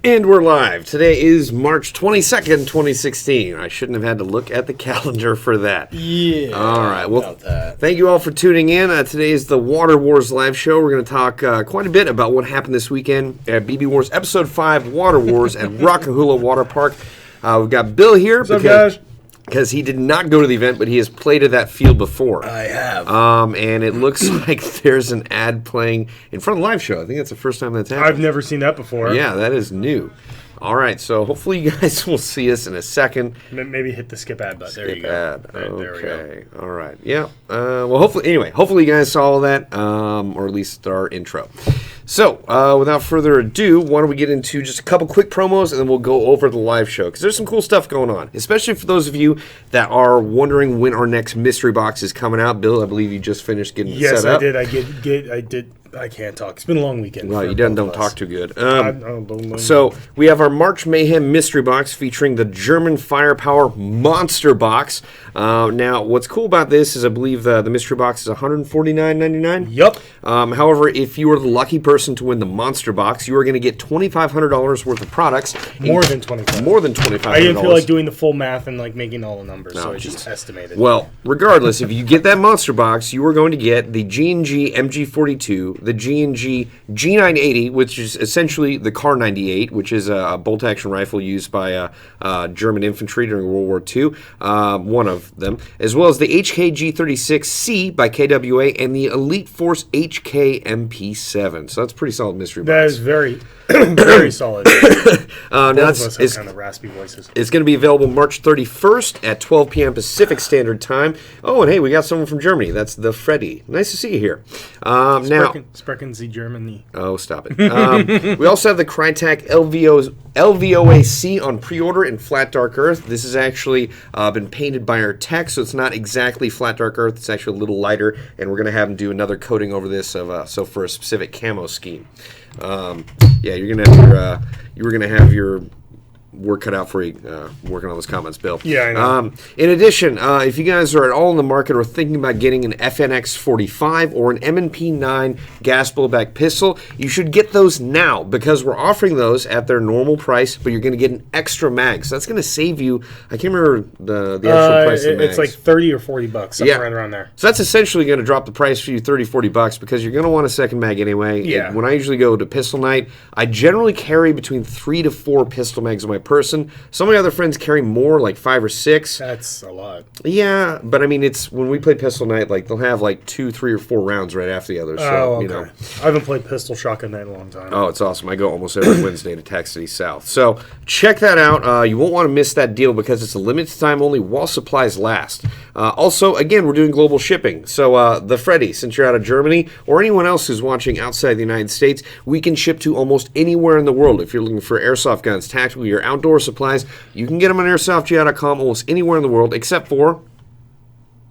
And we're live. Today is March 22nd, 2016. I shouldn't have had to look at the calendar for that. Yeah. All right. Well, thank you all for tuning in. Today is the Water Wars live show. We're going to talk quite a bit about what happened this weekend at BB Wars Episode 5 Water Wars at Rockahula Water Park. We've got Bill here. What's up, guys? Because he did not go to the event, but he has played at that field before. I have. And it looks like there's an ad playing in front of the live show. I think that's the first time that's happened. I've never seen that before. Yeah, that is new. All right, so hopefully you guys will see us in a second. Maybe hit the skip ad button. There you go. Ad. There we go. Okay. All right. Yeah. Well, hopefully you guys saw all that, or at least our intro. So, without further ado, why don't we get into just a couple quick promos, and then we'll go over the live show, because there's some cool stuff going on, especially for those of you that are wondering when our next mystery box is coming out. Bill, I believe you just finished getting it set up. Yes, I did. I can't talk. It's been a long weekend. Well, you don't talk too good. Don't So we have our March Mayhem mystery box featuring the German Firepower Monster Box. Now, what's cool about this is I believe the mystery box is $149.99. Yep. However, if you are the lucky person to win the Monster Box, you are going to get $2,500 worth of products. More than $2,500. More than $2,500. I didn't feel like doing the full math and like making all the numbers, so I just estimated. Well, regardless, if you get that Monster Box, you are going to get the G&G MG42, the G&G G980, which is essentially the Kar 98, which is a bolt-action rifle used by German infantry during World War II, one of them, as well as the HK G36C by KWA and the Elite Force HK MP7. So that's a pretty solid mystery box. That is very, very solid. Now Both of us have kind of raspy voices. It's going to be available March 31st at 12 p.m. Pacific Standard Time. Oh, and hey, we got someone from Germany. That's the Freddy. Nice to see you here. Sprechen Sie Germany. Oh, stop it. We also have the Crytek LVOAC on pre-order in Flat Dark Earth. This has actually been painted by our tech, so it's not exactly Flat Dark Earth. It's actually a little lighter, and we're going to have them do another coating over this so for a specific camo scheme. Yeah, you're gonna have your work cut out for you working on those comments, Bill. Yeah, I know. In addition, if you guys are at all in the market or thinking about getting an FNX 45 or an M&P 9 gas blowback pistol, you should get those now because we're offering those at their normal price, but you're going to get an extra mag. So that's going to save you. I can't remember the actual price of the mags. It's like $30 or $40, something right around there. So that's essentially going to drop the price for you $30-$40 because you're going to want a second mag anyway. Yeah. When I usually go to pistol night, I generally carry between 3 to 4 pistol mags on my person. Some of my other friends carry more, like 5 or 6. That's a lot. Yeah, but I mean, it's when we play pistol night, like they'll have like 2, 3, or 4 rounds right after the other. So, okay. I haven't played pistol shotgun night in a long time. Oh, it's awesome. I go almost every Wednesday to Tax City South. So check that out. You won't want to miss that deal because it's a limited time only while supplies last. Also, again, we're doing global shipping. So the Freddy, since you're out of Germany, or anyone else who's watching outside the United States, we can ship to almost anywhere in the world. If you're looking for airsoft guns, tactical gear, outdoor supplies, you can get them on airsoftgi.com almost anywhere in the world except for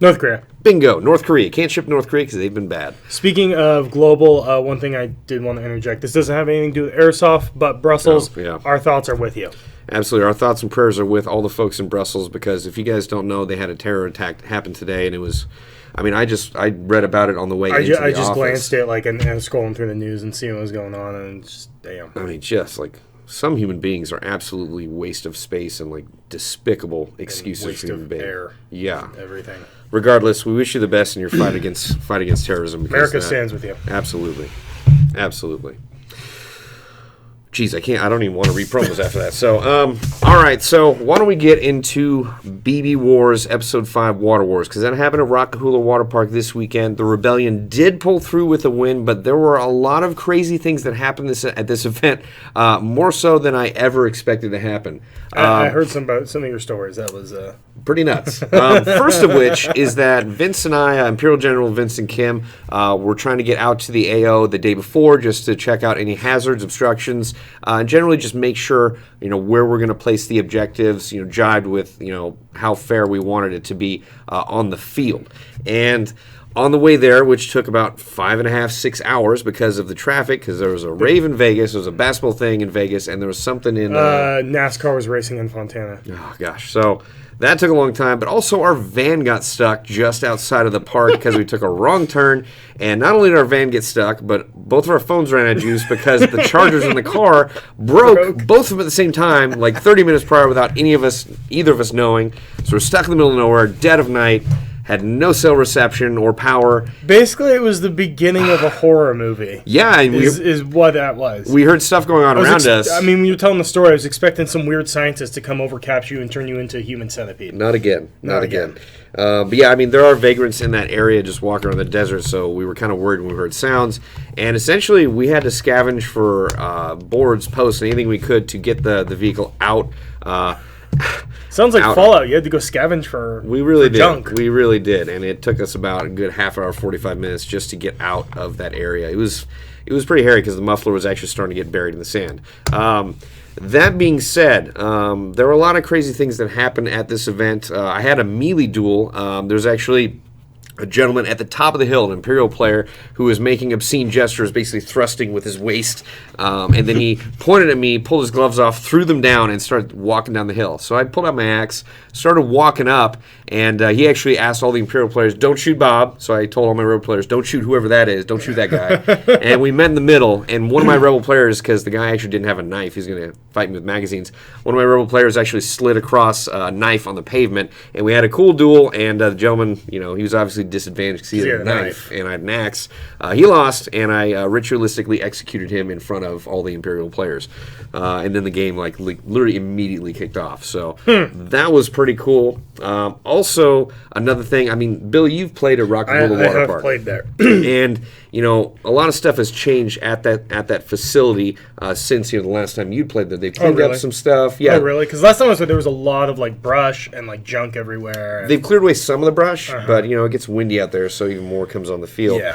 North Korea. Bingo, North Korea. Can't ship to North Korea because they've been bad. Speaking of global, one thing I did want to interject. This doesn't have anything to do with Airsoft, but Brussels, our thoughts are with you. Absolutely. Our thoughts and prayers are with all the folks in Brussels because if you guys don't know, they had a terror attack happen today, and it was... I mean, I read about it on the way into the office. I just glanced at it and scrolling through the news and seeing what was going on, and just, damn. I mean, just like... Some human beings are absolutely waste of space and like despicable excuses waste for human of being. air. Yeah, everything. Regardless, we wish you the best in your fight against terrorism. America stands with you. Absolutely, absolutely. Jeez, I don't even want to read promos after that. So, all right. So, why don't we get into BB Wars Episode 5 Water Wars? Because that happened at Rockahula Water Park this weekend. The Rebellion did pull through with a win, but there were a lot of crazy things that happened at this event, more so than I ever expected to happen. I heard some of your stories. That was... pretty nuts. First of which is that Vince and I, Imperial General Vince and Kim, were trying to get out to the AO the day before just to check out any hazards, obstructions, and generally just make sure, where we're going to place the objectives, jibed with, how fair we wanted it to be on the field. And on the way there, which took about 5.5, 6 hours because of the traffic, because there was a rave in Vegas, there was a basketball thing in Vegas, and there was something in... NASCAR was racing in Fontana. Oh, gosh. So that took a long time. But also our van got stuck just outside of the park because we took a wrong turn. And not only did our van get stuck, but both of our phones ran out of juice because the chargers in the car broke both of them at the same time, like 30 minutes prior, without either of us knowing. So we're stuck in the middle of nowhere, dead of night. Had no cell reception or power. Basically, it was the beginning of a horror movie. Yeah, and is what that was. We heard stuff going on around us. I mean, when you were telling the story, I was expecting some weird scientist to come over, capture you, and turn you into a human centipede. Not again. Not again. But yeah, I mean, there are vagrants in that area just walking around the desert, so we were kind of worried when we heard sounds. And essentially, we had to scavenge for boards, posts, anything we could to get the vehicle out. Sounds like Fallout. You had to go scavenge for junk. We really did, and it took us about a good half hour, 45 minutes just to get out of that area. It was pretty hairy because the muffler was actually starting to get buried in the sand. That being said, there were a lot of crazy things that happened at this event. I had a melee duel. There's actually a gentleman at the top of the hill, an Imperial player, who was making obscene gestures, basically thrusting with his waist. And then he pointed at me, pulled his gloves off, threw them down, and started walking down the hill. So I pulled out my axe, started walking up, and he actually asked all the Imperial players, "Don't shoot Bob." So I told all my Rebel players, "Don't shoot whoever that is. Don't shoot that guy." And we met in the middle, and one of my Rebel players, because the guy actually didn't have a knife, he's going to fight me with magazines, one of my Rebel players actually slid across a knife on the pavement, and we had a cool duel, and the gentleman, he was obviously disadvantaged because he had a knife and I had an axe. He lost, and I ritualistically executed him in front of all the Imperial players. And then the game literally immediately kicked off. So that was pretty cool. Also, another thing, I mean, Bill, you've played at Rock and Roll Water Park. I have played there. And, a lot of stuff has changed at that facility since, the last time you played there. They've cleaned up some stuff. Yeah. Oh, really? Because last time I was there, was a lot of, brush and, junk everywhere. They've cleared away some of the brush, but, it gets windy out there, so even more comes on the field. Yeah.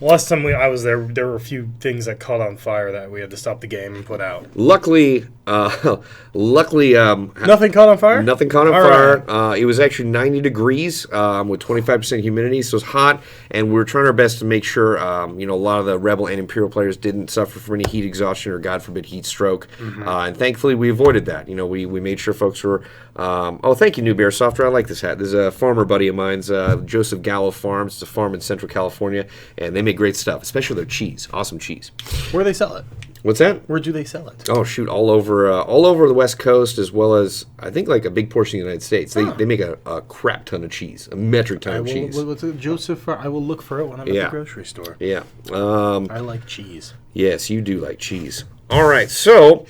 Last time I was there, there were a few things that caught on fire that we had to stop the game and put out. Luckily, nothing caught on fire? Nothing caught on fire. Right. It was actually 90 degrees with 25% humidity, so it was hot, and we were trying our best to make sure, a lot of the Rebel and Imperial players didn't suffer from any heat exhaustion or, God forbid, heat stroke. And thankfully, we avoided that. We made sure folks were... thank you, Noob Airsoft. I like this hat. There's a farmer buddy of mine's, Joseph Gallo Farms. It's a farm in Central California, and they make great stuff, especially their cheese. Awesome cheese. Where do they sell it? What's that? Where do they sell it? Oh, shoot, all over the West Coast, as well as, I think, a big portion of the United States. They make a crap ton of cheese, a metric ton of cheese. What's it, Joseph? I will look for it when I'm at the grocery store. Yeah. I like cheese. Yes, you do like cheese. All right, so...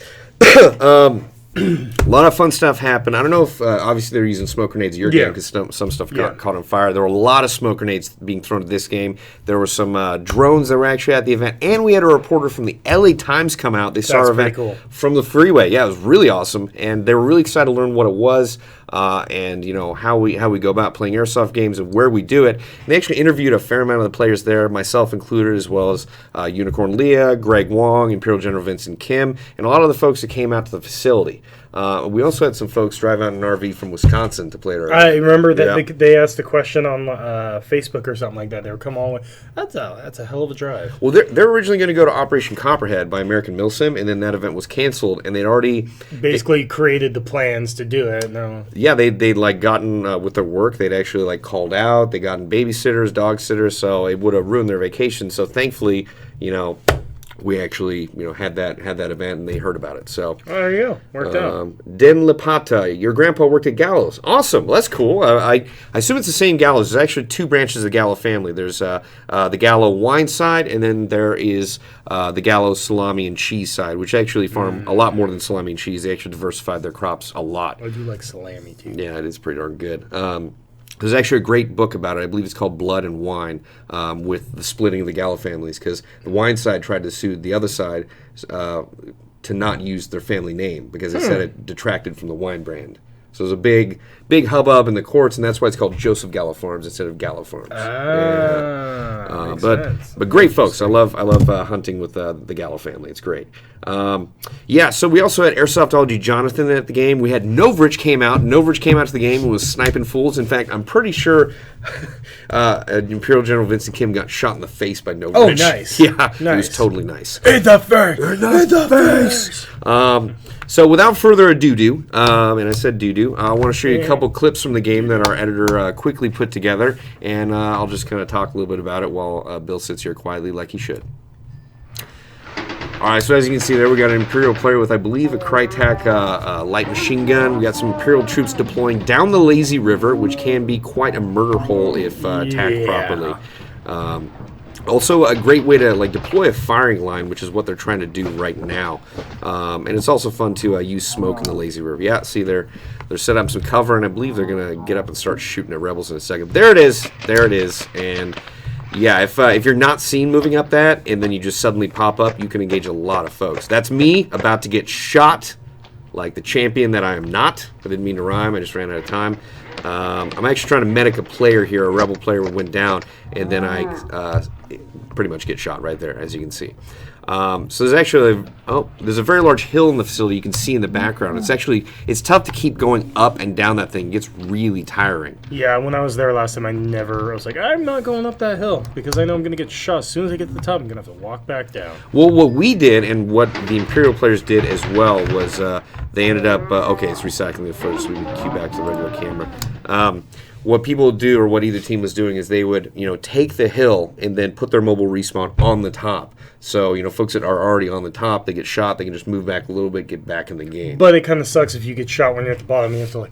a lot of fun stuff happened. I don't know if, obviously, they're using smoke grenades at your game because some stuff got caught on fire. There were a lot of smoke grenades being thrown at this game. There were some drones that were actually at the event, and we had a reporter from the LA Times come out. They saw our event from the freeway. Yeah, it was really awesome, and they were really excited to learn what it was and how we go about playing airsoft games and where we do it. And they actually interviewed a fair amount of the players there, myself included, as well as Unicorn Leah, Greg Wong, Imperial General Vincent Kim, and a lot of the folks that came out to the facility. We also had some folks drive out in an RV from Wisconsin to play at our I remember that they asked a question on Facebook or something like that. They were coming all the way. That's a hell of a drive. Well, they're originally going to go to Operation Copperhead by American Milsim, and then that event was canceled, and they'd already... Basically created the plans to do it. No. Yeah, they'd gotten, with their work, they'd actually called out, they gotten babysitters, dog sitters, so it would have ruined their vacation. So thankfully, we actually, had that event, and they heard about it. So there you go, worked out. Den Lipata, your grandpa worked at Gallows. Awesome, well, that's cool. I assume it's the same Gallows. There's actually two branches of the Gallo family. There's the Gallo wine side, and then there is the Gallo salami and cheese side, which actually farm a lot more than salami and cheese. They actually diversified their crops a lot. I do like salami too. Yeah, it is pretty darn good. There's actually a great book about it. I believe it's called Blood and Wine, with the splitting of the Gallo families, because the wine side tried to sue the other side to not use their family name because they said it detracted from the wine brand. So there's a big hubbub in the courts, and that's why it's called Joseph Gallo Farms instead of Gallo Farms. But great folks. I love hunting with the Gallo family. It's great. So we also had Airsoftology Jonathan at the game. We had Novrich came out. Novrich came out to the game and was sniping fools. In fact, I'm pretty sure Imperial General Vincent Kim got shot in the face by Novrich. Oh, nice. Yeah, nice. It was totally nice. In the face. In the face. So without further ado, and I said doo-doo, I want to show you a couple clips from the game that our editor quickly put together, and I'll just kind of talk a little bit about it while Bill sits here quietly like he should. All right, so as you can see there, we got an Imperial player with, I believe, a Crytek light machine gun. We got some Imperial troops deploying down the lazy river, which can be quite a murder hole if attacked properly. Also, a great way to deploy a firing line, which is what they're trying to do right now. And it's also fun to use smoke in the lazy river. Yeah, see, they're set up some cover, and I believe they're going to get up and start shooting at rebels in a second. There it is. There it is. And yeah, if you're not seen moving up that, and then you just suddenly pop up, you can engage a lot of folks. That's me about to get shot like the champion that I am not. I didn't mean to rhyme. I just ran out of time. I'm actually trying to medic a player here. A rebel player went down, and then I pretty much get shot right there, as you can see. So there's actually there's a very large hill in the facility you can see in the background. It's tough to keep going up and down that thing. It gets really tiring. Yeah, when I was there last time, I was like, I'm not going up that hill because I know I'm going to get shot. As soon as I get to the top, I'm going to have to walk back down. Well, what we did and what the Imperial players did as well was they ended up, okay, it's recycling the footage, so we can cue back to the regular camera. What people do, or what either team was doing, is they would, take the hill and then put their mobile respawn on the top. So, folks that are already on the top, they get shot, they can just move back a little bit, get back in the game. But it kind of sucks if you get shot when you're at the bottom. You have to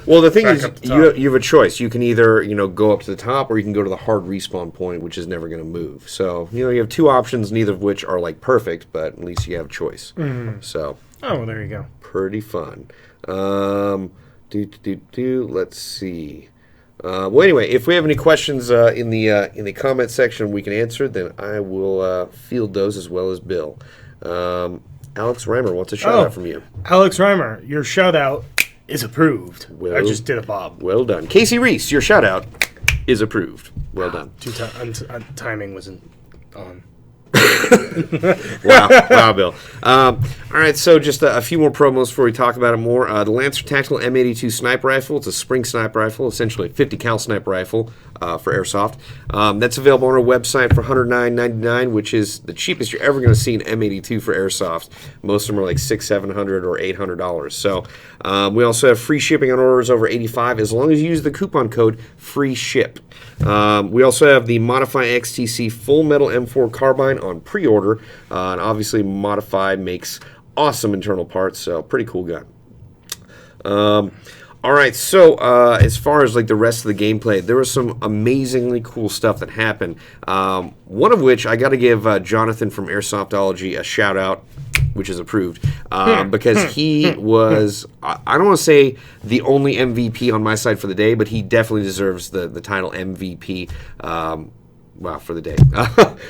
well, the thing is, you have a choice. You can either, go up to the top, or you can go to the hard respawn point, which is never going to move. So, you have two options, neither of which are perfect, but at least you have a choice. Mm-hmm. So. Oh, well, there you go. Pretty fun. Let's see. Well, anyway, if we have any questions in the comment section we can answer, then I will field those as well as Bill. Alex Reimer wants a shout out from you. Alex Reimer, your shout out is approved. I just did a bob. Well done. Casey Reese, your shout out is approved. Well done. Timing wasn't on. Wow, Bill. All right, so just a few more promos before we talk about it more. The Lancer Tactical M82 sniper rifle. It's a spring sniper rifle, essentially a 50 cal sniper rifle for Airsoft. That's available on our website for $109.99, which is the cheapest you're ever going to see an M82 for Airsoft. Most of them are like $600, $700, or $800. So we also have free shipping on orders over $85 as long as you use the coupon code FREESHIP. We also have the Modify XTC Full Metal M4 Carbine on pre-order, and obviously Modify makes awesome internal parts, so pretty cool gun. All right, so as far as the rest of the gameplay, there was some amazingly cool stuff that happened. One of which I got to give Jonathan from Airsoftology a shout out, which is approved, because he was, I don't want to say the only MVP on my side for the day, but he definitely deserves the title MVP. For the day.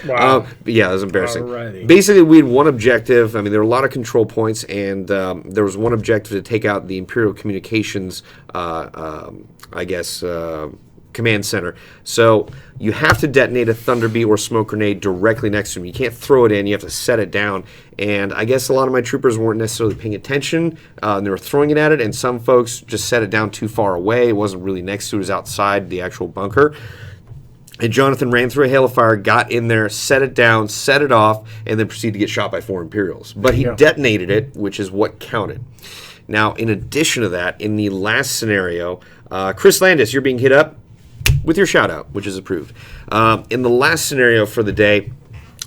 Wow. Yeah, that was embarrassing. Alrighty. Basically, we had one objective. I mean, there were a lot of control points, and there was one objective to take out the Imperial Communications, command center. So you have to detonate a Thunder Bee or smoke grenade directly next to him. You can't throw it in. You have to set it down. And I guess a lot of my troopers weren't necessarily paying attention. And they were throwing it at it, and some folks just set it down too far away. It wasn't really next to it. It was outside the actual bunker. And Jonathan ran through a hail of fire, got in there, set it down, set it off, and then proceeded to get shot by 4 Imperials. But he detonated it, which is what counted. Now, in addition to that, in the last scenario, Chris Landis, you're being hit up with your shout-out, which is approved. In the last scenario for the day,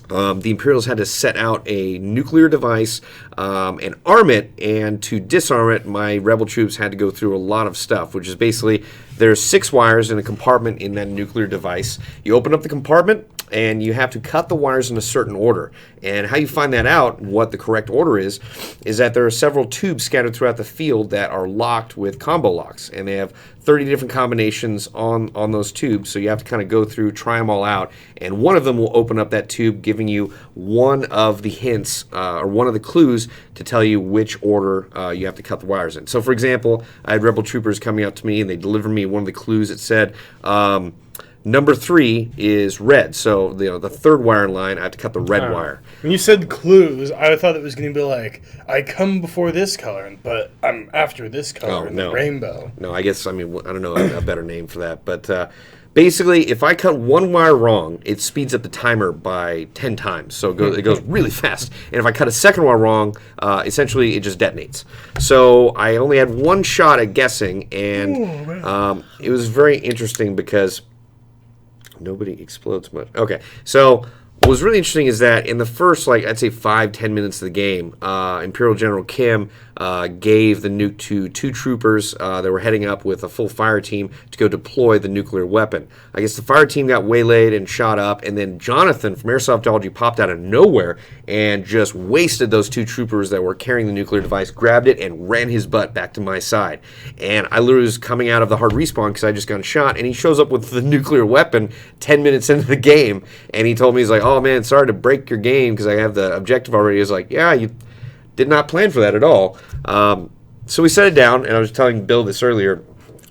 the Imperials had to set out a nuclear device and arm it, and to disarm it, my rebel troops had to go through a lot of stuff, which is basically there's 6 wires in a compartment in that nuclear device. You open up the compartment, and you have to cut the wires in a certain order. And how you find that out, what the correct order is that there are several tubes scattered throughout the field that are locked with combo locks, and they have 30 different combinations on those tubes, so you have to kind of go through, try them all out, and one of them will open up that tube, giving you one of the hints, or one of the clues to tell you which order you have to cut the wires in. So, for example, I had rebel troopers coming up to me, and they delivered me one of the clues that said, number 3 is red, so the third wire line, I have to cut the red wire. When you said clues, I thought it was going to be like, I come before this color, but I'm after this color in the rainbow. No, I guess, I don't know a better name for that, but basically, if I cut one wire wrong, it speeds up the timer by 10 times. So it goes really fast. And if I cut a second wire wrong, essentially it just detonates. So I only had one shot at guessing, and it was very interesting because nobody explodes much. Okay, so what was really interesting is that in the first, like, I'd say 5-10 minutes of the game, Imperial General Kim gave the nuke to 2 troopers that were heading up with a full fire team to go deploy the nuclear weapon. I guess the fire team got waylaid and shot up, and then Jonathan from Airsoftology popped out of nowhere and just wasted those 2 troopers that were carrying the nuclear device, grabbed it, and ran his butt back to my side. And I literally was coming out of the hard respawn because I just got shot, and he shows up with the nuclear weapon 10 minutes into the game, and he told me, he's like, oh man, sorry to break your game because I have the objective already. He's like, yeah, you did not plan for that at all. So we set it down, and I was telling Bill this earlier.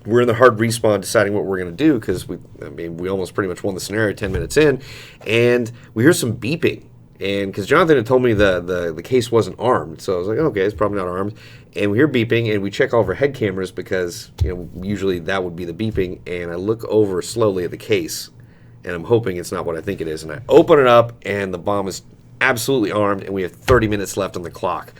We're in the hard respawn deciding what we're going to do because we almost pretty much won the scenario 10 minutes in, and we hear some beeping. And because Jonathan had told me the case wasn't armed, so I was like, okay, it's probably not armed. And we hear beeping, and we check all of our head cameras because usually that would be the beeping. And I look over slowly at the case, and I'm hoping it's not what I think it is. And I open it up, and the bomb is absolutely armed, and we have 30 minutes left on the clock.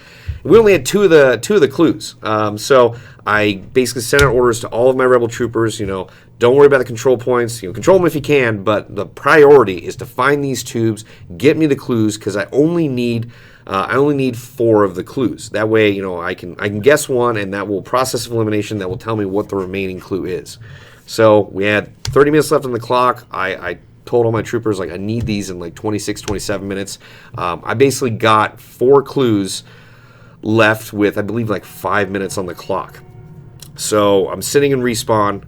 We only had two of the clues. So I basically sent out orders to all of my rebel troopers, don't worry about the control points, control them if you can, but the priority is to find these tubes, get me the clues, because I only need 4 of the clues. That way, I can guess one, and that will process elimination that will tell me what the remaining clue is. So we had 30 minutes left on the clock. I told all my troopers, I need these in 26, 27 minutes. I basically got 4 clues left with, I believe, 5 minutes on the clock. So I'm sitting in respawn,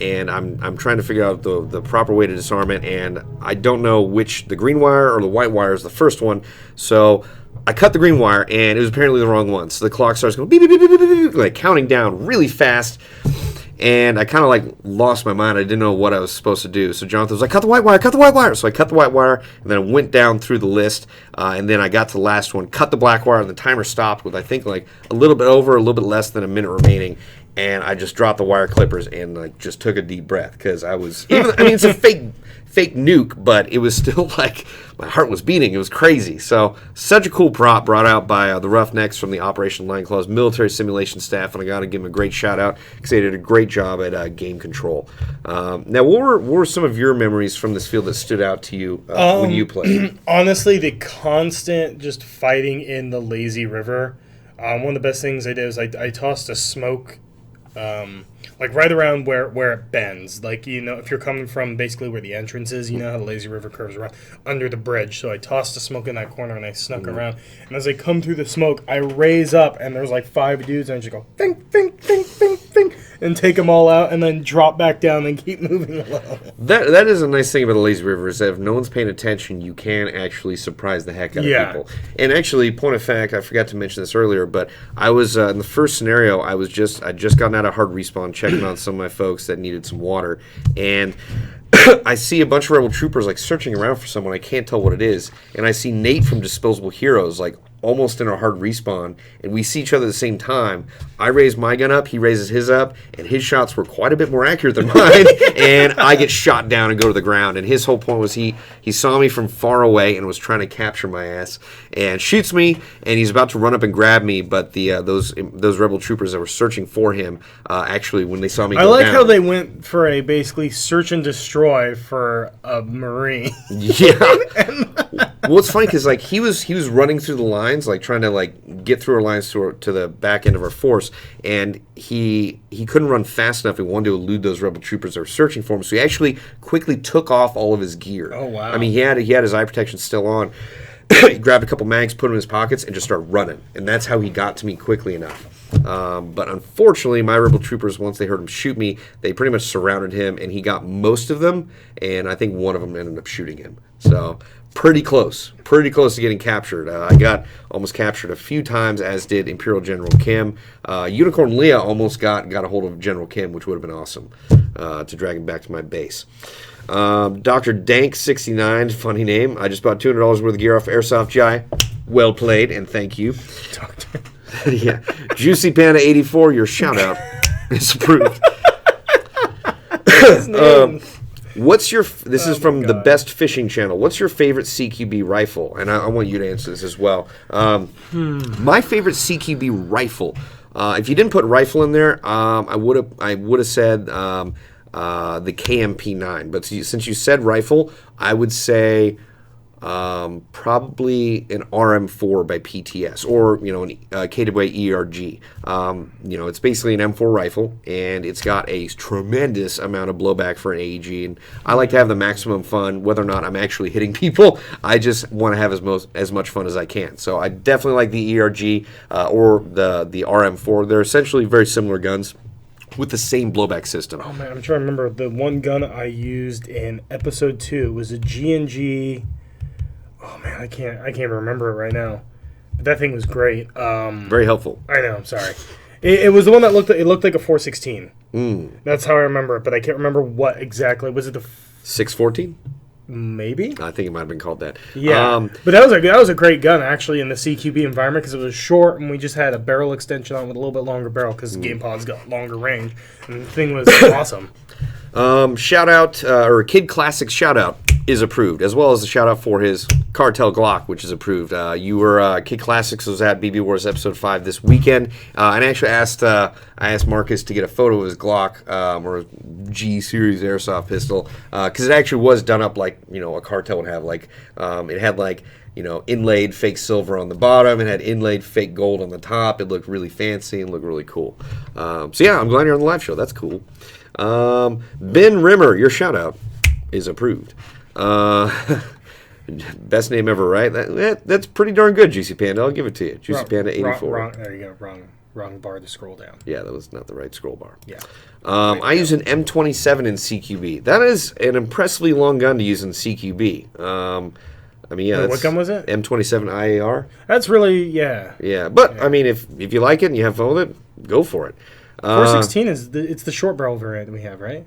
and I'm trying to figure out the proper way to disarm it, and I don't know which, the green wire or the white wire is the first one. So I cut the green wire, and it was apparently the wrong one. So the clock starts going beep, beep, beep, beep, beep, beep, counting down really fast. And I kind of lost my mind. I didn't know what I was supposed to do. So Jonathan was like, cut the white wire, cut the white wire. So I cut the white wire, and then I went down through the list, and then I got to the last one, cut the black wire, and the timer stopped with, I think, a little bit over, a little bit less than a minute remaining. And I just dropped the wire clippers and just took a deep breath because I was, it's a fake nuke, but it was still my heart was beating. It was crazy. So such a cool prop brought out by the Roughnecks from the Operation Line Claws military simulation staff, and I got to give them a great shout out because they did a great job at game control. Now, what were some of your memories from this field that stood out to you when you played? Honestly, the constant just fighting in the lazy river. One of the best things I did is I tossed a smoke. Right around where it bends, if you're coming from basically where the entrance is, how the lazy river curves around under the bridge. So I tossed the smoke in that corner and I snuck around. And as I come through the smoke, I raise up and there's 5 dudes and I just go think, think, think, think, think, and take them all out and then drop back down and keep moving along. That is a nice thing about the lazy river is that if no one's paying attention, you can actually surprise the heck out of people. And actually, point of fact, I forgot to mention this earlier, but I was in the first scenario. I'd just gotten out of hard respawn, checking on some of my folks that needed some water, and I see a bunch of rebel troopers searching around for someone. I can't tell what it is, and I see Nate from Disposable Heroes almost in a hard respawn, and we see each other at the same time. I raise my gun up, he raises his up, and his shots were quite a bit more accurate than mine, and I get shot down and go to the ground. And his whole point was he saw me from far away and was trying to capture my ass, and shoots me, and he's about to run up and grab me, but those rebel troopers that were searching for him, actually, when they saw me go down, how they went for a basically search and destroy for a Marine. Yeah. Well, it's funny because he was running through the lines, trying to get through our lines to the back end of our force, and he couldn't run fast enough. He wanted to elude those rebel troopers that were searching for him, so he actually quickly took off all of his gear. Oh wow! He had his eye protection still on. He grabbed a couple mags, put them in his pockets, and just started running, and that's how he got to me quickly enough. But unfortunately, my rebel troopers, once they heard him shoot me, they pretty much surrounded him, and he got most of them, and I think one of them ended up shooting him. So pretty close to getting captured. I got almost captured a few times, as did Imperial General Kim. Unicorn Leah almost got a hold of General Kim, which would have been awesome to drag him back to my base. Dr. Dank69, funny name. I just bought $200 worth of gear off Airsoft GI. Well played, and thank you. Doctor. Yeah. Juicy Panda 84, your shout out is approved. What's your? This is from the God. Best Fishing Channel. What's your favorite CQB rifle? And I want you to answer this as well. My favorite CQB rifle. If you didn't put rifle in there, I would have said the KMP9. But since you said rifle, I would say probably an RM4 by PTS, or an KWA ERG. It's basically an M4 rifle, and it's got a tremendous amount of blowback for an AEG. And I like to have the maximum fun, whether or not I'm actually hitting people. I just want to have as much fun as I can. So I definitely like the ERG or the RM4. They're essentially very similar guns with the same blowback system. Oh man, I'm trying to remember the one gun I used in episode 2 was a G&G. Oh man, I can't remember it right now. But that thing was great. Very helpful. I know. I'm sorry. It was the one that looked like a 416. That's how I remember it, but I can't remember what exactly. Was it the 614? Maybe. I think it might have been called that. Yeah, but that was a great gun actually in the CQB environment because it was short and we just had a barrel extension on with a little bit longer barrel because the game pod's got longer range and the thing was awesome. Shout out or Kid Classics shout out is approved, as well as the shout out for his Cartel Glock, which is approved. You were Kid Classics was at BB Wars episode 5 this weekend, and I actually asked Marcus to get a photo of his Glock or G series airsoft pistol because it actually was done up like a Cartel would have. Like it had like inlaid fake silver on the bottom. It had inlaid fake gold on the top. It looked really fancy and looked really cool. So yeah, I'm glad you're on the live show. That's cool. Ben Rimmer, your shout out is approved. Best name ever, right? That's pretty darn good, Juicy Panda. I'll give it to you. Juicy Panda 84. Wrong, there you go. Wrong bar to scroll down. Yeah, that was not the right scroll bar. Yeah. I use an M27 in CQB. That is an impressively long gun to use in CQB. What gun was it? M27 IAR. That's really, yeah. Yeah, but I mean, if you like it and you have fun with it, go for it. 416 it's the short barrel variant that we have, right?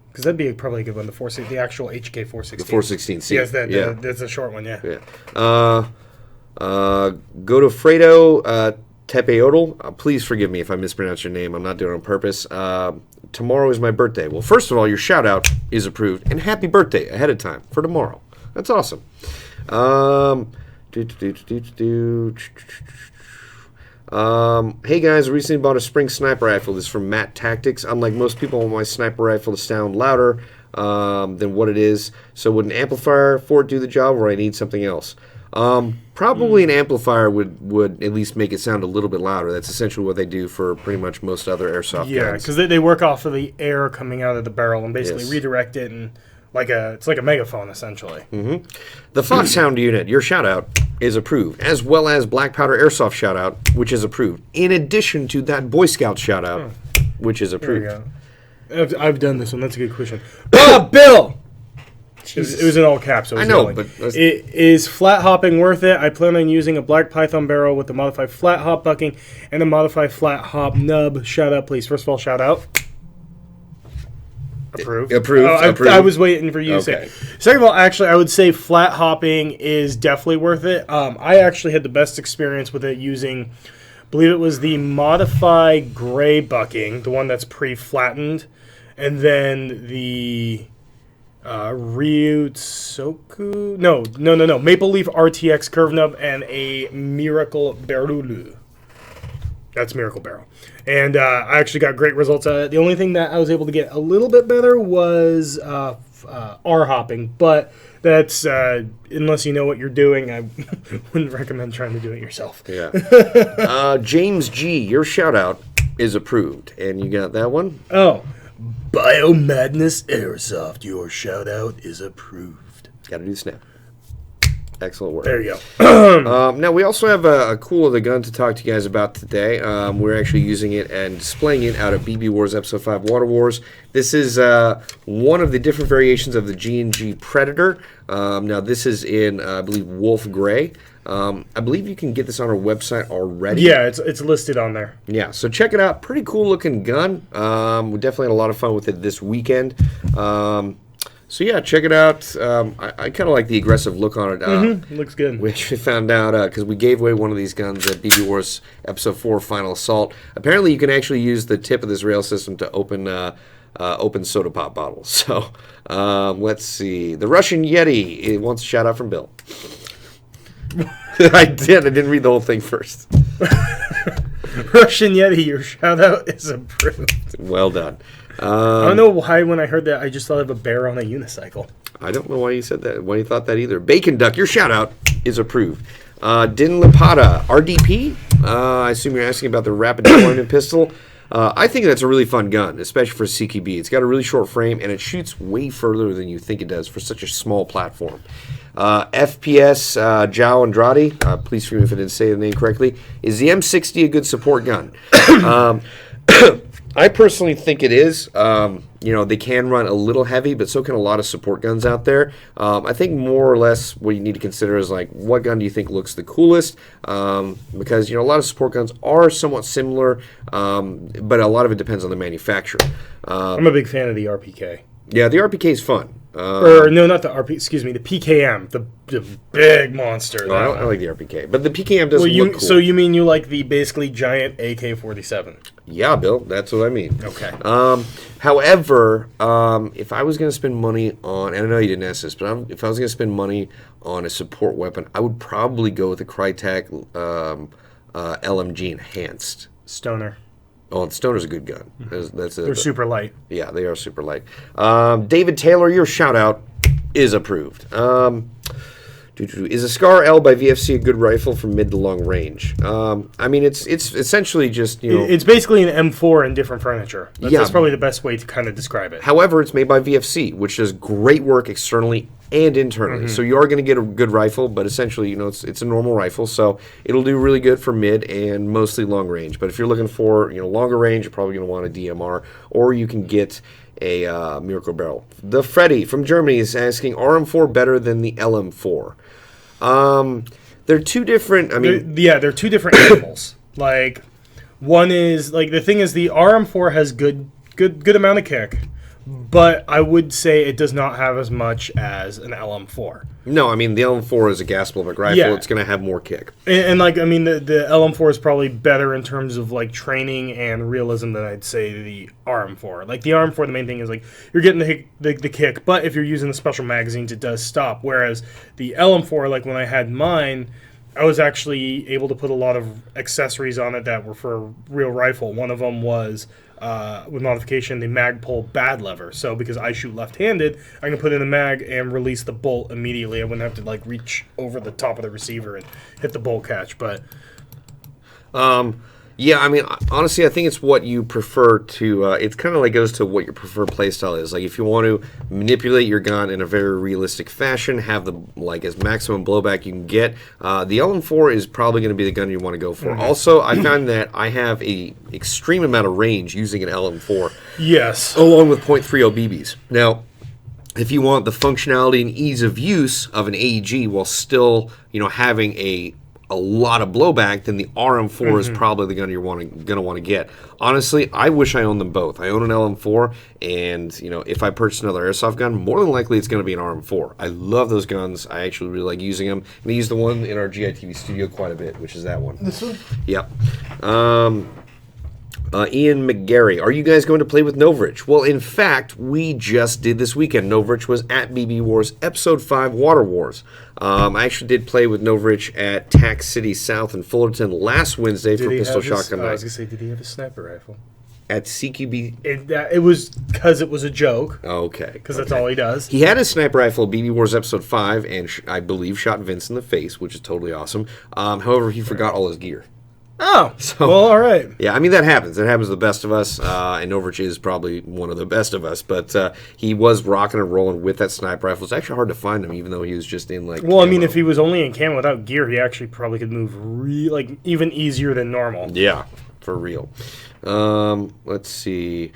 Because that'd be probably a good one. The actual HK 416. The 416C. Yes, that's a short one. Yeah. Yeah. Go to Fredo Tepeotl. Please forgive me if I mispronounce your name. I'm not doing it on purpose. Tomorrow is my birthday. Well, first of all, your shout out is approved, and happy birthday ahead of time for tomorrow. That's awesome. Hey guys, I recently bought a spring sniper rifle. This is from Matt Tactics. Unlike most people, I want my sniper rifle to sound louder than what it is. So would an amplifier for it do the job, or I need something else? Probably an amplifier would at least make it sound a little bit louder. That's essentially what they do for pretty much most other airsoft guns. Yeah, because they work off of the air coming out of the barrel and basically redirect it and it's like a megaphone essentially. Mm-hmm. The Foxhound unit, your shout out is approved, as well as Black Powder Airsoft shout out, which is approved. In addition to that Boy Scout shout out, which is approved. There we go. I've done this one. That's a good question. Bill. It was in all caps. I know, but is flat hopping worth it? I plan on using a Black Python barrel with the modified flat hop bucking and a modified flat hop nub. Shout out, please. First of all, shout out. Approved. Approved. I was waiting for you to say. Second of all, actually, I would say flat hopping is definitely worth it. I actually had the best experience with it using, I believe it was the modified gray bucking, the one that's pre-flattened, and then the Ryutsoku. No. Maple Leaf RTX curve nub and a Miracle Barulu. That's Miracle Barrel. And I actually got great results out of it. The only thing that I was able to get a little bit better was R-hopping. But that's, unless you know what you're doing, I wouldn't recommend trying to do it yourself. Yeah. James G., your shout-out is approved. And you got that one? Oh. Biomadness Airsoft, your shout-out is approved. Got to do snap. Excellent work. There you go. Now, we also have a cool other gun to talk to you guys about today. We're actually using it and displaying it out of BB Wars Episode 5 Water Wars. This is one of the different variations of the G&G Predator. Now, this is in, I believe, Wolf Gray. I believe you can get this on our website already. Yeah, it's listed on there. Yeah, so check it out. Pretty cool looking gun. We definitely had a lot of fun with it this weekend. So yeah, check it out. I kind of like the aggressive look on it. Looks good. We actually found out because we gave away one of these guns at BB Wars Episode 4 Final Assault. Apparently, you can actually use the tip of this rail system to open open soda pop bottles. So let's see. The Russian Yeti, it wants a shout out from Bill. I didn't read the whole thing first. Russian Yeti, your shout out is approved. Well done. I don't know why when I heard that I just thought of a bear on a unicycle. I don't know why you said that, why you thought that either. Bacon Duck, your shout out is approved. Din Lipata, RDP. I assume you're asking about the rapid deployment pistol. I think that's a really fun gun, especially for CQB. It's got a really short frame, and it shoots way further than you think it does for such a small platform. FPS Jao Andrade, please forgive me if I didn't say the name correctly. Is the M60 a good support gun? I personally think it is. They can run a little heavy, but so can a lot of support guns out there. I think more or less what you need to consider is like, what gun do you think looks the coolest? Because a lot of support guns are somewhat similar, but a lot of it depends on the manufacturer. I'm a big fan of the RPK. Yeah, the RPK is fun. Or no, not the RP. Excuse me, the PKM, the big monster. I like the RPK, but the PKM doesn't look cool. So you mean you like the basically giant AK-47? Yeah, Bill, that's what I mean. Okay. However, if I was going to spend money on, and I know you didn't ask this, but if I was going to spend money on a support weapon, I would probably go with the Crytek LMG Enhanced. Stoner. Oh, and Stoner's a good gun. They're super light. Yeah, they are super light. David Taylor, your shout out is approved. Is a Scar L by VFC a good rifle for mid to long range? It's essentially just It's basically an M4 in different furniture. That's probably the best way to kind of describe it. However, it's made by VFC, which does great work externally and internally. So you are going to get a good rifle, but essentially, it's a normal rifle, so it'll do really good for mid and mostly long range. But if you're looking for longer range, you're probably going to want a DMR, or you can get a Miracle Barrel. The Freddy from Germany is asking, RM4 better than the LM4? They're two different. They're two different animals. Like, one is the thing is the RM4 has good amount of kick, but I would say it does not have as much as an LM4. No, the LM4 is a gas blowback rifle. Yeah. It's going to have more kick. And the LM4 is probably better in terms of training and realism than I'd say the RM4. Like the RM4, the main thing is you're getting the kick, but if you're using the special magazines, it does stop. Whereas the LM4, when I had mine, I was actually able to put a lot of accessories on it that were for a real rifle. One of them was, with modification, the mag pull bad lever. So because I shoot left-handed, I can put in the mag and release the bolt immediately. I wouldn't have to reach over the top of the receiver and hit the bolt catch. But honestly, I think it's what you prefer to. It kind of goes to what your preferred playstyle is. If you want to manipulate your gun in a very realistic fashion, have the as maximum blowback you can get. The LM4 is probably going to be the gun you want to go for. Also, I found that I have a extreme amount of range using an LM4. Yes, along with .30 BBs. Now, if you want the functionality and ease of use of an AEG while still having a lot of blowback, then the RM4 is probably the gun you're going to want to get. Honestly, I wish I owned them both. I own an LM4, and if I purchase another airsoft gun, more than likely it's going to be an RM4. I love those guns. I actually really like using them. And I use the one in our GITV studio quite a bit, which is that one. This one? Yep. Ian McGarry, are you guys going to play with Novritsch? Well, in fact, we just did this weekend. Novritsch was at BB Wars Episode 5 Water Wars. I actually did play with Novritsch at Tax City South in Fullerton last Wednesday for Pistol Shotgun Night. I was going to say, did he have a sniper rifle? At CQB? It was because it was a joke. Okay. Because that's all he does. He had a sniper rifle at BB Wars Episode 5 and I believe shot Vince in the face, which is totally awesome. However, he forgot all his gear. Oh, well, all right. Yeah, that happens. It happens to the best of us, and Novritsch is probably one of the best of us, but he was rocking and rolling with that sniper rifle. It's actually hard to find him, even though he was just in, camo. If he was only in camo without gear, he actually probably could move, even easier than normal. Yeah, for real. Let's see.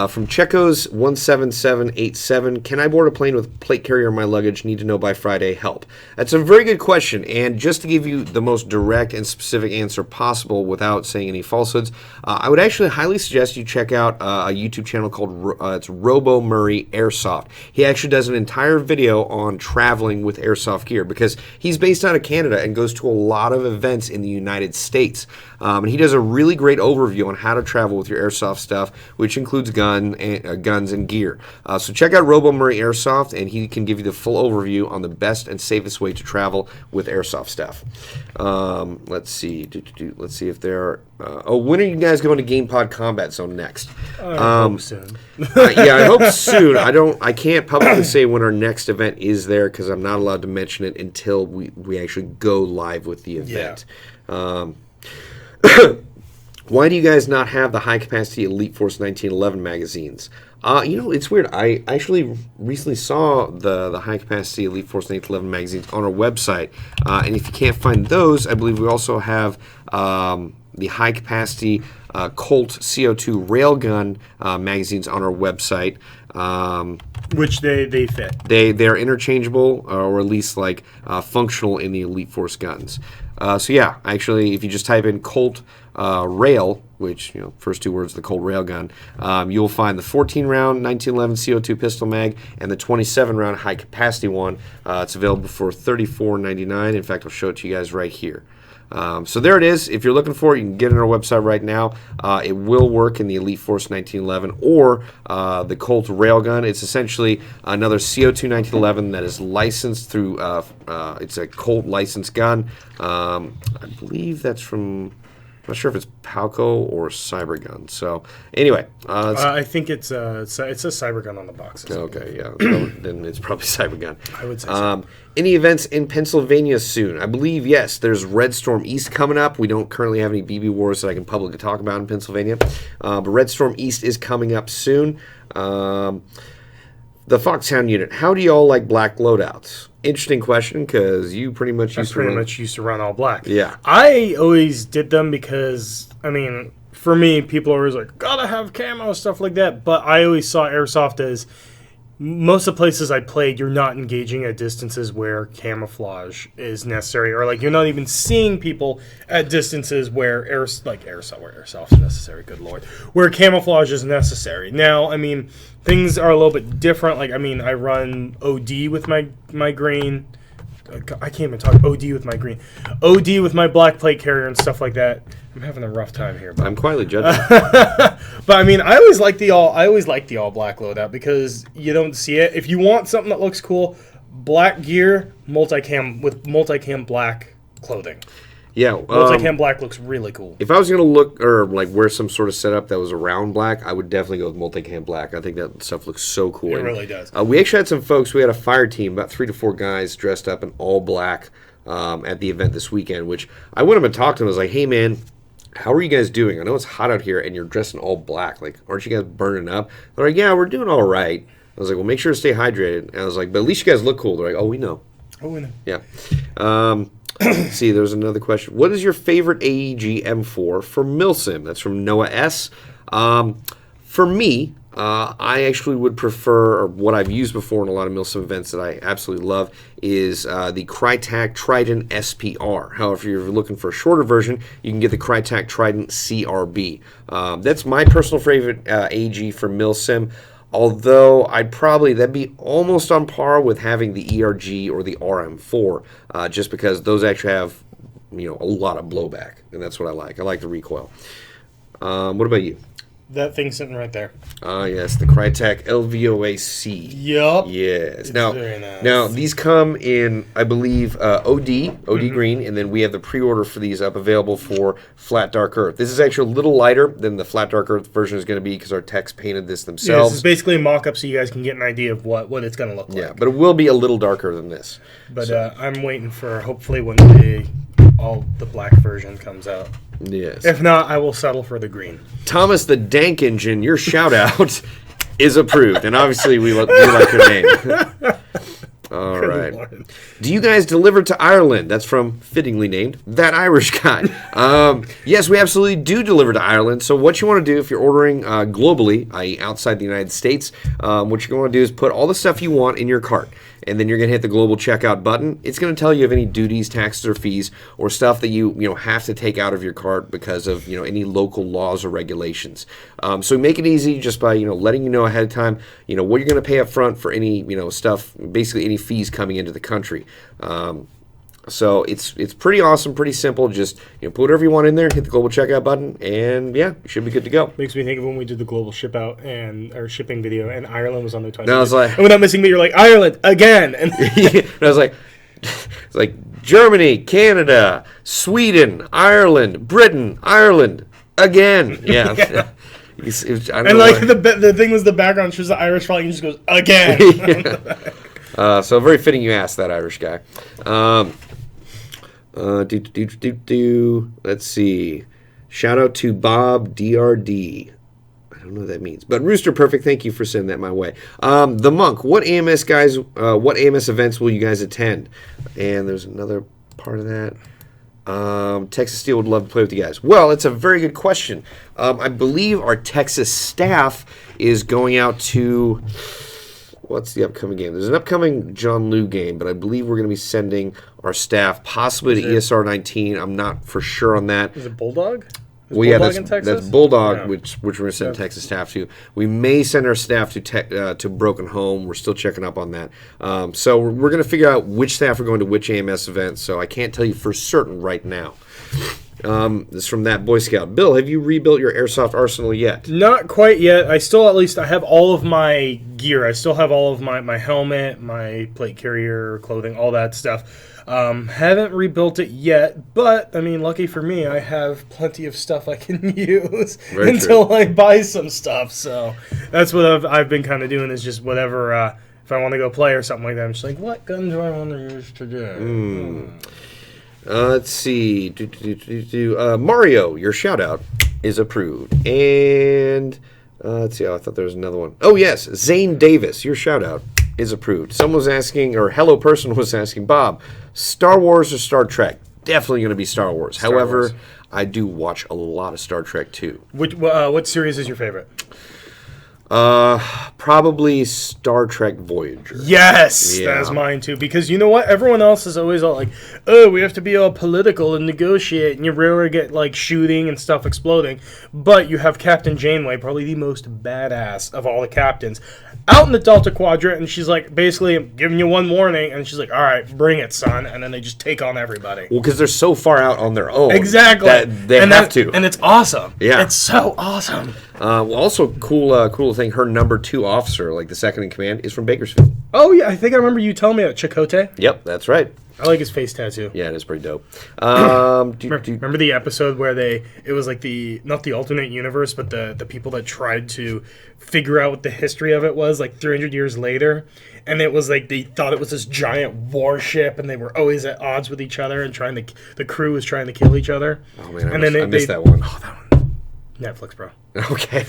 From Checo's 17787, can I board a plane with plate carrier in my luggage? Need to know by Friday. Help. That's a very good question, and just to give you the most direct and specific answer possible without saying any falsehoods, I would actually highly suggest you check out a YouTube channel called it's Robo Murray Airsoft. He actually does an entire video on traveling with airsoft gear because he's based out of Canada and goes to a lot of events in the United States. And he does a really great overview on how to travel with your airsoft stuff, which includes guns and gear. So check out Robo Murray Airsoft, and he can give you the full overview on the best and safest way to travel with airsoft stuff. Let's see. Let's see if there are. When are you guys going to GamePod Combat Zone next? I hope soon. Yeah, I hope soon. I can't publicly say when our next event is there because I'm not allowed to mention it until we actually go live with the event. Yeah. Why do you guys not have the high-capacity Elite Force 1911 magazines? It's weird. I actually recently saw the high-capacity Elite Force 1911 magazines on our website. And if you can't find those, I believe we also have the high-capacity Colt CO2 railgun magazines on our website. Which they fit. They're interchangeable, or at least like functional in the Elite Force guns. So yeah, actually, if you just type in Colt rail, which first two words, the Colt railgun, you'll find the 14-round 1911 CO2 pistol mag and the 27-round high-capacity one. It's available for $34.99. In fact, I'll show it to you guys right here. So there it is. If you're looking for it, you can get it on our website right now. It will work in the Elite Force 1911 or the Colt railgun. It's essentially another CO2 1911 that is licensed through, it's a Colt licensed gun. I believe that's from, I'm not sure if it's Palco or Cybergun. So anyway, I think it says Cybergun on the box. Okay, yeah. So then it's probably Cybergun. I would say so. Any events in Pennsylvania soon? I believe, yes. There's Red Storm East coming up. We don't currently have any BB Wars that I can publicly talk about in Pennsylvania. But Red Storm East is coming up soon. The Foxhound unit. How do you all like black loadouts? Interesting question, because you pretty much used to run all black. Yeah. I always did them because, for me, people are always like, gotta have camo, stuff like that. But I always saw Airsoft as, most of the places I played, you're not engaging at distances where camouflage is necessary, or like you're not even seeing people at distances where airsoft is necessary. Good lord, where camouflage is necessary. Now, things are a little bit different. Like, I run OD with my green. I can't even talk OD with my green. OD with my black plate carrier and stuff like that. I'm having a rough time here. But I'm quietly judging. But I always like the all black loadout because you don't see it. If you want something that looks cool, black gear, multicam black clothing. Yeah, multicam black looks really cool. If I was going to look or like wear some sort of setup that was around black, I would definitely go with multicam black. I think that stuff looks so cool. It really does. We actually had some folks. We had a fire team, about 3 to 4 guys dressed up in all black at the event this weekend. Which I went up and talked to them. I was like, "Hey, man, how are you guys doing? I know it's hot out here, and you're dressed in all black. Like, aren't you guys burning up?" They're like, "Yeah, we're doing all right." I was like, "Well, make sure to stay hydrated." And I was like, "But at least you guys look cool." They're like, "Oh, we know." Oh, we know. Yeah. See, there's another question. What is your favorite AEG M4 for Milsim? That's from Noah S. For me, I actually would prefer, or what I've used before in a lot of Milsim events that I absolutely love, is the Crytac Trident SPR. However, if you're looking for a shorter version, you can get the Crytac Trident CRB. That's my personal favorite AEG for Milsim. Although that'd be almost on par with having the ERG or the RM4, just because those actually have, a lot of blowback, and that's what I like. I like the recoil. What about you? That thing sitting right there. Yes, the Crytac LVOAC. Yup. Yes. It's very nice. Now, these come in, I believe, OD green, and then we have the pre-order for these up available for Flat Dark Earth. This is actually a little lighter than the Flat Dark Earth version is going to be because our techs painted this themselves. Yeah, this is basically a mock-up so you guys can get an idea of what it's going to look like. Yeah, but it will be a little darker than this. But I'm waiting for, hopefully, when all the black version comes out. Yes. If not, I will settle for the green. Thomas the Dank Engine, your shout-out is approved. And obviously, we like your name. All right. Lord. Do you guys deliver to Ireland? That's from, fittingly named, That Irish Guy. Yes, we absolutely do deliver to Ireland. So what you want to do if you're ordering globally, i.e. outside the United States, what you're going to do is put all the stuff you want in your cart. And then you're going to hit the global checkout button. It's going to tell you of any duties, taxes, or fees, or stuff that you have to take out of your cart because of any local laws or regulations. So make it easy just by letting you know ahead of time what you're going to pay up front for any stuff, basically any fees coming into the country. So it's pretty awesome, pretty simple. Just put whatever you want in there, hit the global checkout button, and yeah, you should be good to go. Makes me think of when we did the global ship out and our shipping video, and Ireland was on there twice. And I was like, and without missing me, you're like, Ireland again, and and I was like, it's like Germany, Canada, Sweden, Ireland, Britain, Ireland again. Yeah. Yeah. I don't and know like why. the thing was the background shows the Irish flag and just goes again. So very fitting you asked that, Irish guy. Let's see. Shout out to Bob DRD. I don't know what that means, but Rooster Perfect, thank you for sending that my way. The Monk, what AMS guys? What AMS events will you guys attend? And there's another part of that. Texas Steel would love to play with you guys. Well, it's a very good question. I believe our Texas staff is going out to. What's the upcoming game? There's an upcoming John Liu game, but I believe we're going to be sending our staff possibly to ESR 19. I'm not for sure on that. Is it Bulldog? Well, yeah, Bulldog in Texas? that's Bulldog, Yeah. which we're going to send Texas staff to. We may send our staff to Broken Home. We're still checking up on that. So we're going to figure out which staff are going to which AMS event. So I can't tell you for certain right now. This is from that Boy Scout. Bill, have you rebuilt your airsoft arsenal yet? Not quite yet. I still, at least, I have all of my gear. I still have all of my helmet, my plate carrier, clothing, all that stuff. Haven't rebuilt it yet, but, I mean, lucky for me, I have plenty of stuff I can use Very until true. I buy some stuff. So that's what I've been kind of doing, is just whatever, if I want to go play or something like that, I'm just like, what gun do I want to use today? Let's see. Mario, your shout out is approved. And let's see. Oh, I thought there was another one. Oh, yes. Zane Davis, your shout out is approved. Someone was asking, or Hello Person was asking, Bob, Star Wars or Star Trek? Definitely going to be Star Wars. However, Wars. I do watch a lot of Star Trek too. What series is your favorite? Probably Star Trek Voyager. Yes, Yeah. that's mine too. Because you know what? Everyone else is always all like, "Oh, we have to be all political and negotiate," and you rarely get like shooting and stuff exploding. But you have Captain Janeway, probably the most badass of all the captains, out in the Delta Quadrant, and she's like, basically, "I'm giving you one warning," and she's like, "All right, bring it, son," and then they just take on everybody. Well, because they're so far out on their own. Exactly. That they and have to. and it's awesome. Yeah. it's so awesome. Also, cool thing. Her number 2 officer, like the second in command, is from Bakersfield. Oh yeah, I think I remember you telling me that Chakotay. Yep, that's right. I like his face tattoo. Yeah, it is pretty dope. Remember the episode where it was like not the alternate universe, but the people that tried to figure out what the history of it was like 300 years later, and it was like they thought it was this giant warship, and they were always at odds with each other, and the crew was trying to kill each other. Oh man, and I missed that one. Oh, that one. Netflix, bro. Okay.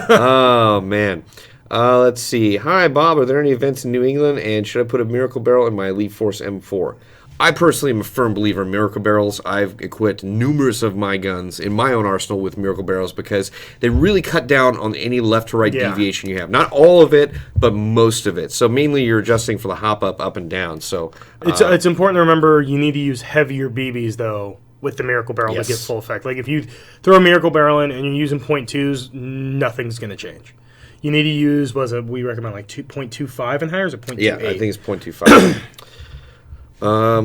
Oh man. Let's see. Hi, Bob. Are there any events in New England? And should I put a Miracle Barrel in my Elite Force M4? I personally am a firm believer in Miracle Barrels. I've equipped numerous of my guns in my own arsenal with Miracle Barrels because they really cut down on any left to right deviation you have. Not all of it, but most of it. So mainly you're adjusting for the hop up and down. So It's important to remember you need to use heavier BBs though with the Miracle Barrel Yes. to get full effect. Like if you throw a Miracle Barrel in and you're using .2s, nothing's going to change. You need to use, we recommend like 2.25 and higher, or is it 0.28? yeah, I think it's 0.25.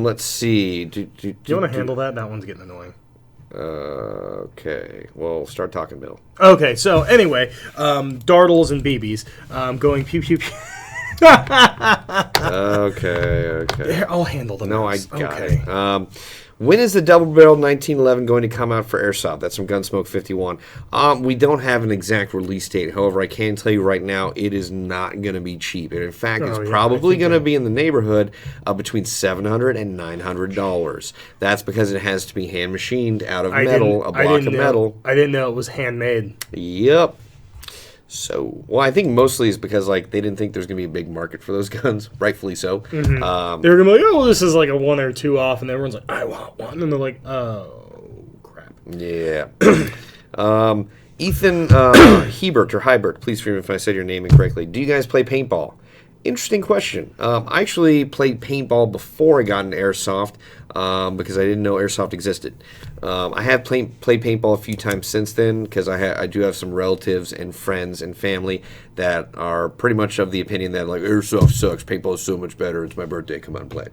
Let's see. Do you want to handle that? That one's getting annoying. Okay. Well, start talking, Bill. Okay, so anyway, dartles and BBs going pew pew pew. Okay. Here, I'll handle them. No, I got it. When is the double barrel 1911 going to come out for Airsoft? That's from Gunsmoke 51. We don't have an exact release date. However, I can tell you right now, it is not going to be cheap. And in fact, it's probably going to be in the neighborhood of between $700 and $900. That's because it has to be hand machined out of metal, a block of metal. I didn't know it was handmade. Yep. So, well, I think mostly is because like they didn't think there's gonna be a big market for those guns, rightfully so. Mm-hmm. They were gonna be like, "Oh, this is like a 1 or 2 off," and everyone's like, "I want one," and they're like, "Oh, crap." Yeah. Ethan Hebert or Hybert, please forgive me if I said your name incorrectly. Do you guys play paintball? Interesting question. I actually played paintball before I got into airsoft because I didn't know airsoft existed. I have played paintball a few times since then because I do have some relatives and friends and family that are pretty much of the opinion that like airsoft sucks, paintball is so much better. It's my birthday, come out and play.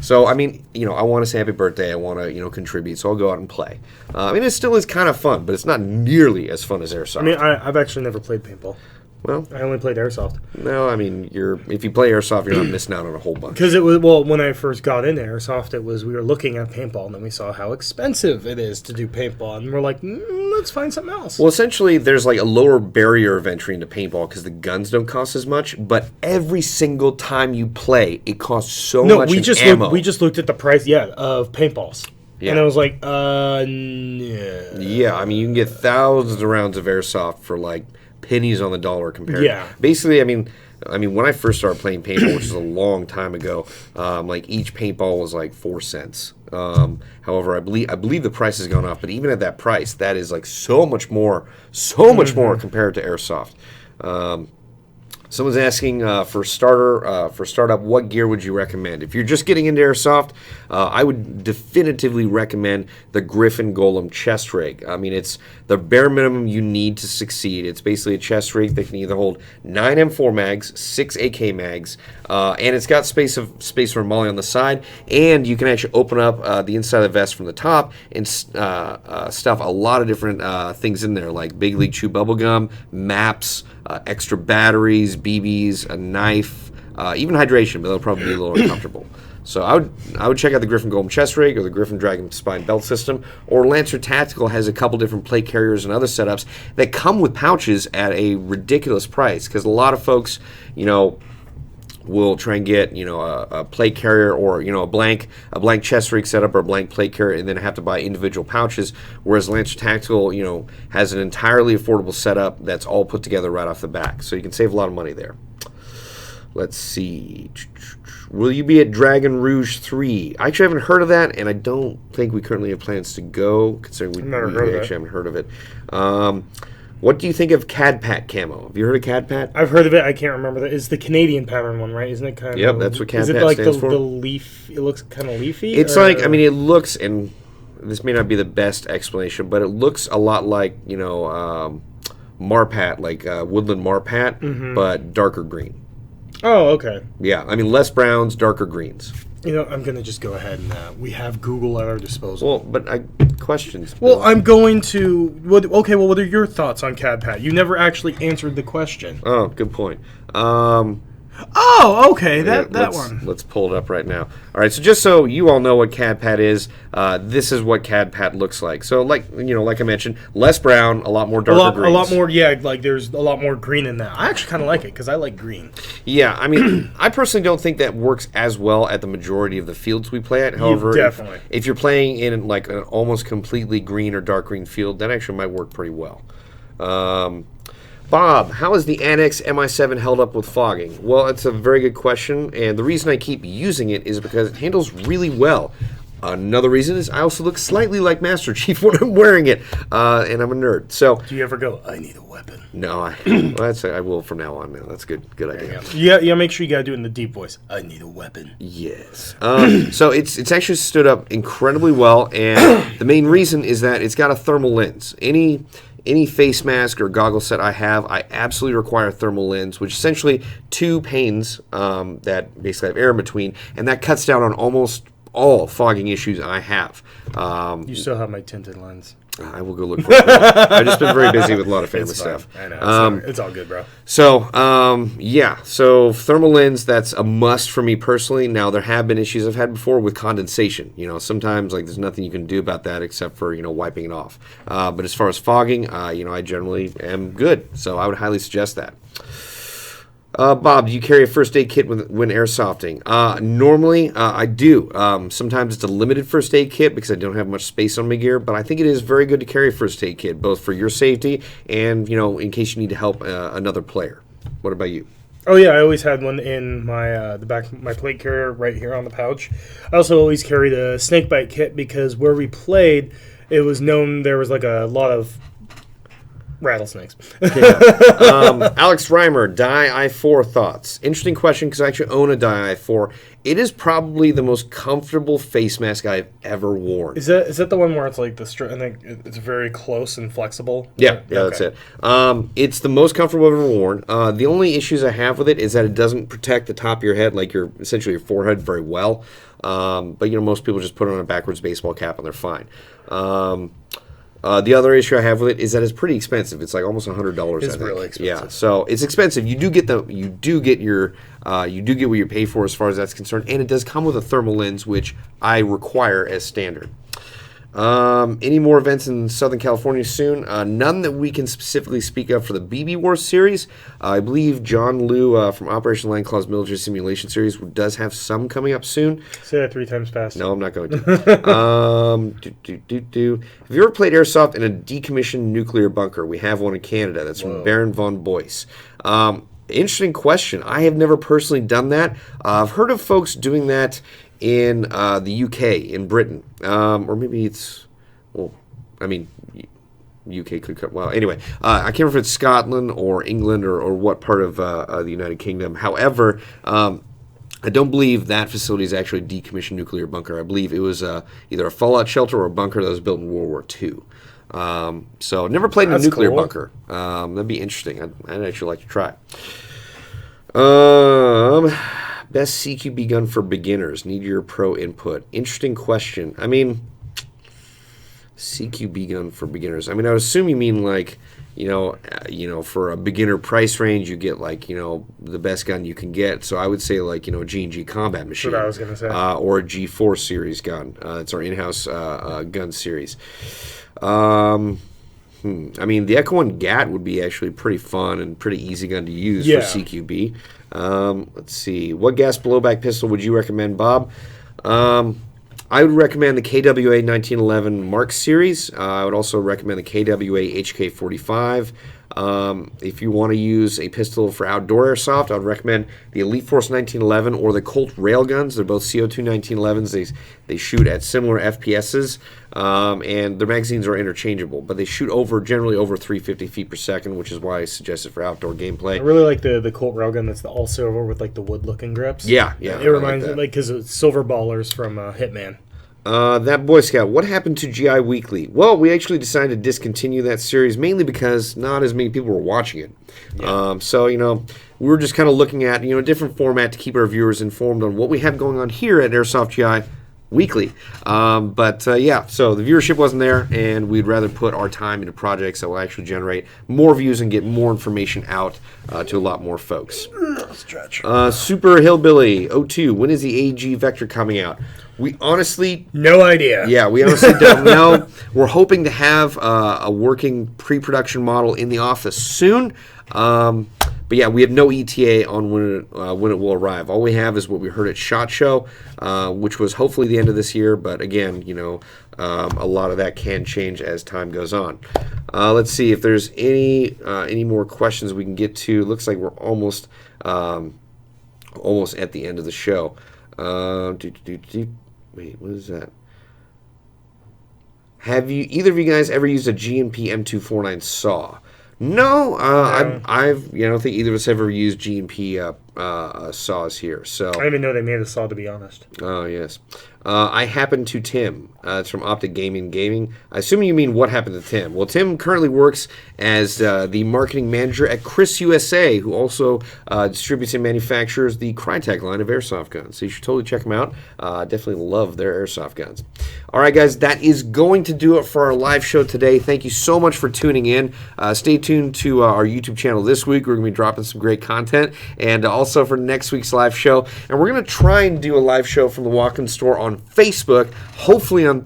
So I mean, I want to say happy birthday. I want to contribute, so I'll go out and play. I mean, it still is kind of fun, but it's not nearly as fun as airsoft. I mean, I've actually never played paintball. Well, I only played airsoft. No, I mean, if you play airsoft, you're not missing out on a whole bunch. Because it was, well, when I first got into airsoft, we were looking at paintball, and then we saw how expensive it is to do paintball, and we're like, let's find something else. Well, essentially, there's like a lower barrier of entry into paintball because the guns don't cost as much, but every single time you play, it costs so much in ammo. We just looked at the price, of paintballs. Yeah. And I was like, no. Yeah, I mean, you can get thousands of rounds of airsoft for like pennies on the dollar compared. Yeah. Basically, I mean, when I first started playing paintball, which is a long time ago, like each paintball was like 4 cents. However, I believe the price has gone up, but even at that price, that is like so much more compared to airsoft. Someone's asking for startup, what gear would you recommend? If you're just getting into airsoft, I would definitively recommend the Griffin Golem chest rig. I mean, it's the bare minimum you need to succeed. It's basically a chest rig that can either hold 9 M4 mags, 6 AK mags, and it's got space for Molly on the side, and you can actually open up the inside of the vest from the top and stuff a lot of different things in there, like Big League Chew bubblegum, maps, extra batteries, BBs, a knife, even hydration, but they'll probably be a little uncomfortable. So I would check out the Griffin Golem chest rig or the Griffin Dragon Spine belt system, or Lancer Tactical has a couple different plate carriers and other setups that come with pouches at a ridiculous price because a lot of folks, will try and get a plate carrier or a blank chest rig setup or a blank plate carrier and then have to buy individual pouches, whereas Lancer Tactical has an entirely affordable setup that's all put together right off the back, so you can save a lot of money there. Let's see. Will you be at Dragon Rouge 3? I actually haven't heard of that, and I don't think we currently have plans to go, considering we actually haven't heard of it. What do you think of CAD-PAT camo? Have you heard of CAD-PAT? I've heard of it. I can't remember that. It's the Canadian pattern one, right? Isn't it kind of? Yep, that's what CAD-PAT stands for. Is it like the leaf? It looks kind of leafy. It's like, it looks, and this may not be the best explanation, but it looks a lot like Marpat, like woodland Marpat, but darker green. Oh, okay. Yeah, less browns, darker greens. I'm going to just go ahead and we have Google at our disposal. Well, but questions. Well, I'm going to... what are your thoughts on CAD-PAT? You never actually answered the question. Oh, good point. Oh, okay, that one. Let's pull it up right now. All right, so just so you all know what CAD-PAT is, this is what CAD-PAT looks like. So, like I mentioned, less brown, a lot more darker greens. A lot more, like there's a lot more green in that. I actually kind of like it because I like green. Yeah, I personally don't think that works as well at the majority of the fields we play at. However, definitely. If you're playing in like an almost completely green or dark green field, that actually might work pretty well. Bob, how is the Annex MI7 held up with fogging? Well, it's a very good question, and the reason I keep using it is because it handles really well. Another reason is I also look slightly like Master Chief when I'm wearing it, and I'm a nerd. So, do you ever go, I need a weapon? No, I will from now on. Now that's a good idea. Yeah, make sure you gotta do it in the deep voice. I need a weapon. Yes. So it's actually stood up incredibly well, and the main reason is that it's got a thermal lens. Any face mask or goggle set I have, I absolutely require a thermal lens, which is essentially 2 panes that basically have air in between, and that cuts down on almost all fogging issues I have. You still have my tinted lens. I will go look for it. I've just been very busy with a lot of family stuff. I know. It's all good, bro. So, So thermal lens, that's a must for me personally. Now, there have been issues I've had before with condensation. Sometimes there's nothing you can do about that except for, wiping it off. But as far as fogging, I generally am good. So I would highly suggest that. Bob, do you carry a first aid kit when airsofting? Normally, I do. Sometimes it's a limited first aid kit because I don't have much space on my gear, but I think it is very good to carry a first aid kit, both for your safety and, in case you need to help another player. What about you? Oh, yeah, I always had one in my the back of my plate carrier right here on the pouch. I also always carried a snakebite kit because where we played, it was known there was like a lot of Rattlesnakes. Alex Reimer, Dye I4 thoughts. Interesting question because I actually own a Dye I4. It is probably the most comfortable face mask I've ever worn. Is that the one where it's like the I think it's very close and flexible? Yeah, that's it. It's the most comfortable I've ever worn. The only issues I have with it is that it doesn't protect the top of your head, like essentially your forehead, very well. But most people just put on a backwards baseball cap and they're fine. The other issue I have with it is that it's pretty expensive. It's like almost $100. It's really expensive. Yeah, so it's expensive. You do get what you pay for as far as that's concerned, and it does come with a thermal lens, which I require as standard. Any more events in Southern California soon? None that we can specifically speak of for the BB Wars series. I believe John Liu from Operation Lion Claw's Military Simulation series does have some coming up soon. Say that 3 times fast. No, I'm not going to. Have you ever played Airsoft in a decommissioned nuclear bunker? We have one in Canada. That's from Baron von Boyce. Interesting question. I have never personally done that. I've heard of folks doing that in the UK, in Britain. Or maybe it's, UK could come. Well, anyway, I can't remember if it's Scotland or England or what part of the United Kingdom. However, I don't believe that facility is actually a decommissioned nuclear bunker. I believe it was either a fallout shelter or a bunker that was built in World War II. So never played in a nuclear bunker. That'd be interesting. I'd actually like to try. Best CQB gun for beginners. Need your pro input. Interesting question. CQB gun for beginners. I would assume you mean like, for a beginner price range, you get like, the best gun you can get. So I would say like, a G&G combat machine. That's what I was going to say. Or a G4 series gun. It's our in-house gun series. The Echo 1 GAT would be actually pretty fun and pretty easy gun to use for CQB. Let's see. What gas blowback pistol would you recommend, Bob? I would recommend the KWA 1911 Mark series. I would also recommend the KWA HK45. If you want to use a pistol for outdoor airsoft, I would recommend the Elite Force 1911 or the Colt railguns. They're both CO2 1911s. They shoot at similar FPSs, and their magazines are interchangeable, but they shoot generally over 350 feet per second, which is why I suggest it for outdoor gameplay. I really like the Colt railgun that's the all silver with like the wood-looking grips. Yeah. It reminds me, because it's silver ballers from Hitman. That Boy Scout, what happened to GI Weekly? Well, we actually decided to discontinue that series mainly because not as many people were watching it. Yeah. So, we were just kind of looking at, a different format to keep our viewers informed on what we have going on here at Airsoft GI Weekly. So the viewership wasn't there, and we'd rather put our time into projects that will actually generate more views and get more information out to a lot more folks. Stretch. Super Hillbilly 02, when is the AG Vector coming out? We honestly... No idea. Yeah, we honestly don't know. We're hoping to have a working pre-production model in the office soon. But yeah, we have no ETA on when it will arrive. All we have is what we heard at SHOT Show, which was hopefully the end of this year. But again, a lot of that can change as time goes on. Let's see if there's any more questions we can get to. Looks like we're almost at the end of the show. Wait, what is that? Have either of you guys ever used a G&P M249 saw? No, I don't think either of us ever used G&P saws here. So I didn't even know they made a saw, to be honest. Oh yes, I happened to Tim. It's from Optic Gaming. I assume you mean what happened to Tim. Well, Tim currently works as the marketing manager at Chris USA, who also distributes and manufactures the Crytek line of airsoft guns. So you should totally check them out. Definitely love their airsoft guns. All right, guys, that is going to do it for our live show today. Thank you so much for tuning in. Stay tuned to our YouTube channel this week. We're going to be dropping some great content, and also for next week's live show. And we're going to try and do a live show from the walk-in store on Facebook, hopefully on,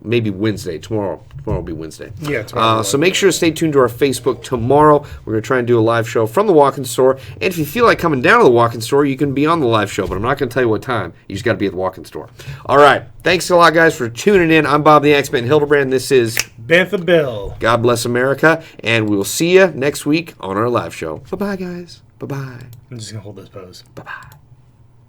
maybe Wednesday. Tomorrow will be Wednesday. Yeah, tomorrow. So make sure to stay tuned to our Facebook tomorrow. We're going to try and do a live show from the walk-in store. And if you feel like coming down to the walk-in store, you can be on the live show, but I'm not going to tell you what time. You just got to be at the walk-in store. All right. Thanks a lot, guys, for tuning in. I'm Bob the X-Man Hildebrand. This is Bantha Bill. God bless America, and we will see you next week on our live show. Bye-bye, guys. Bye-bye. I'm just going to hold this pose. Bye-bye.